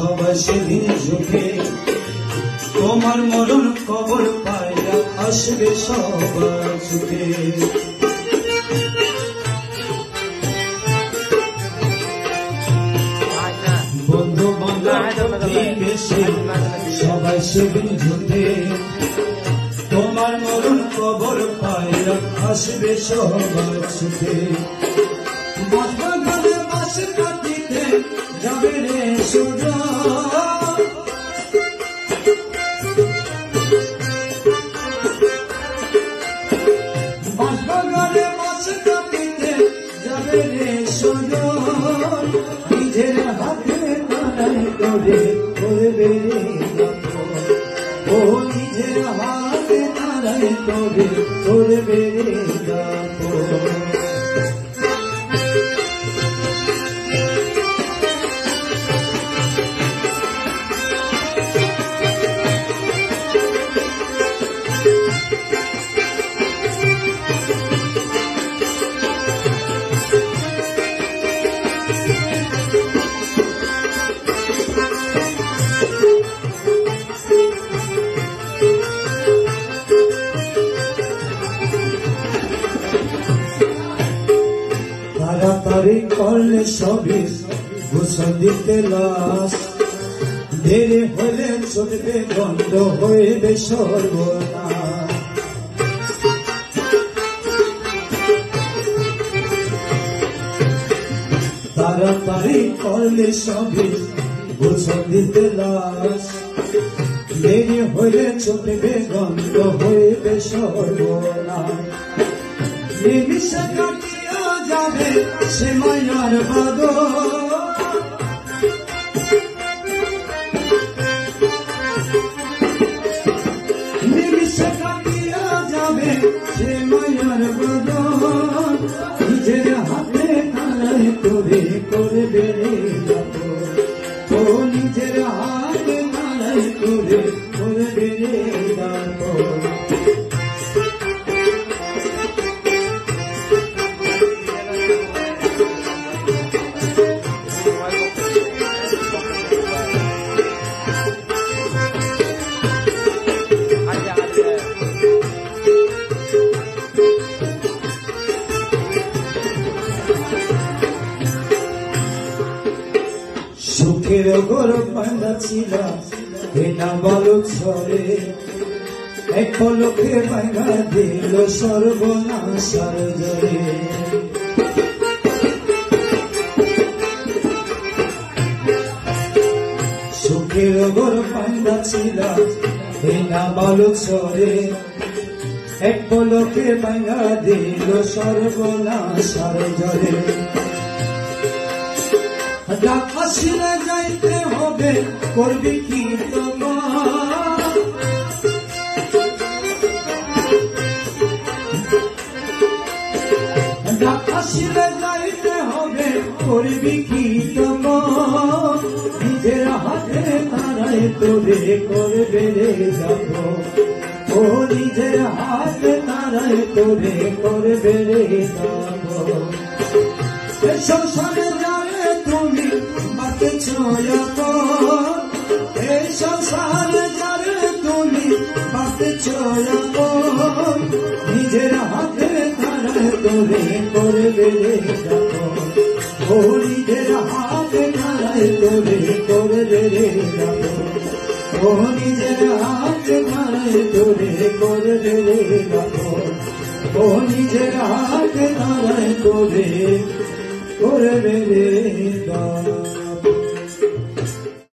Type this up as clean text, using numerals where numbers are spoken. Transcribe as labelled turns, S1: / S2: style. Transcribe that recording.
S1: সবাই সেদিন ঝুঁকে তোমার মরণ কবর পাইয়া আসবে সবার ঝুঁকে। বন্ধু বান্ধব প্রতিবেশী সবাই সেদিন ঝুঁকে তোমার মরণ কবর পাইয়া আসবে সবার ঝুঁকে। বাঁশবাগানে বাঁশ কাটিতে যাবে রে সোজা, বাঁশবাগানে বাঁশ কাটিতে যাবে রে সোজা, নিজের হাতে তারাই করে করবে রে ও নিজের হাতে তারাই করে করবে রে তাড়াতাড়ি করলে সবই গোসল দিতে লাশ, দেরি হলে চলবে বন্ধ হইবে সর্বনাশ। তাড়াতাড়ি করলে সবই গোসল দিতে লাশ, দেরি হলে চলবে বন্ধ হইবে সর্বনাশ। নিমিষে কাটিয়া যাবে সে মায়ার বাদল, নিমিষে কাটিয়া যাবে সে মায়ার বাদল, নিজের হাতে তারাই করে করবে রে ও নিজের হাতে তারাই করে করবে রে সুখের ঘর বাঁধা ছিল না বালক ছড়ে, এক পলকে ভাঙা দিল সর্বনাশার জলে। সুখের ঘর বাঁধা ছিল না বালক ছড়ে, এক পলকে ভাঙা দিল সর্বনাশার জলে। আকাশে যাইতে হবে করবি কি তোমার, আকাশে যাইতে হবে করবি কি তোমার, নিজের হাতে তারাই তোরে করবে রে যাব ও নিজের হাতে তারাই তোরে করবে রে যাব। সংসারে যারে তুমি বাঁচছ এখন, এই সংসারে যারে তুমি বাঁচছ এখন, নিজের হাতে তারাই তোরে করবে রে যাব ও নিজের হাতে তারাই তোরে করবে রে যাব ও নিজের হাতে তারাই তোরে করবে রে যাব ও নিজের হাতে তারাই তোরে করবে রে।